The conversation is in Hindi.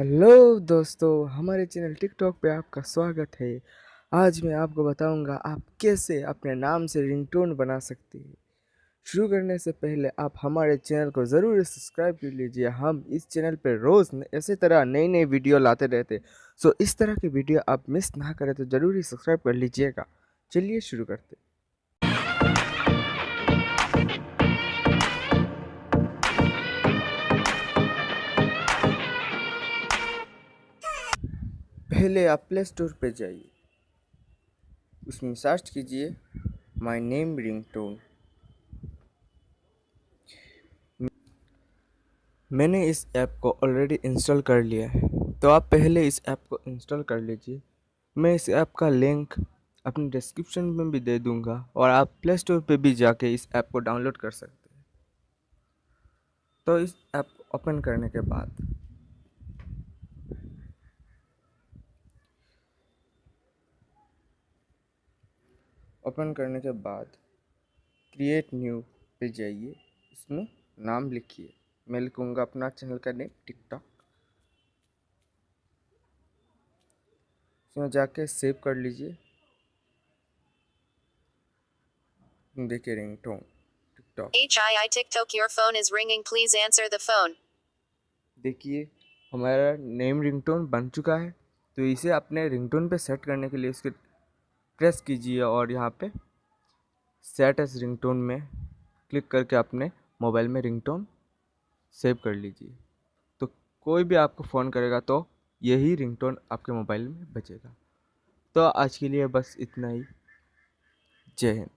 हेलो दोस्तों, हमारे चैनल टिकटॉक पे आपका स्वागत है। आज मैं आपको बताऊंगा आप कैसे अपने नाम से रिंगटोन बना सकते हैं। शुरू करने से पहले आप हमारे चैनल को ज़रूर सब्सक्राइब कर लीजिए। हम इस चैनल पे रोज़ ऐसे तरह नई नई वीडियो लाते रहते, सो इस तरह की वीडियो आप मिस ना करें तो ज़रूर ही सब्सक्राइब कर लीजिएगा। चलिए शुरू करते। पहले आप प्ले स्टोर पे जाइए, उसमें सर्च कीजिए माई नेम रिंगटोन। मैंने इस ऐप को ऑलरेडी इंस्टॉल कर लिया है, तो आप पहले इस ऐप को इंस्टॉल कर लीजिए। मैं इस ऐप का लिंक अपने डिस्क्रिप्शन में भी दे दूंगा और आप प्ले स्टोर पे भी जाके इस ऐप को डाउनलोड कर सकते हैं। तो इस ऐप को ओपन करने के बाद क्रिएट न्यू पे जाइए, इसमें नाम लिखिए। मैं लिखूंगा अपना चैनल का नेम टिकटॉक। इसमें जाके सेव कर लीजिए। देखिए ringtone TikTok. Hi TikTok, your phone is ringing. Please answer the phone. देखिए हमारा नेम रिंगटोन बन चुका है। तो इसे अपने रिंगटोन पे सेट करने के लिए इसके प्रेस कीजिए और यहाँ पे सेट एज रिंगटोन में क्लिक करके अपने मोबाइल में रिंगटोन सेव कर लीजिए। तो कोई भी आपको फ़ोन करेगा तो यही रिंगटोन आपके मोबाइल में बजेगा। तो आज के लिए बस इतना ही। जय हिंद।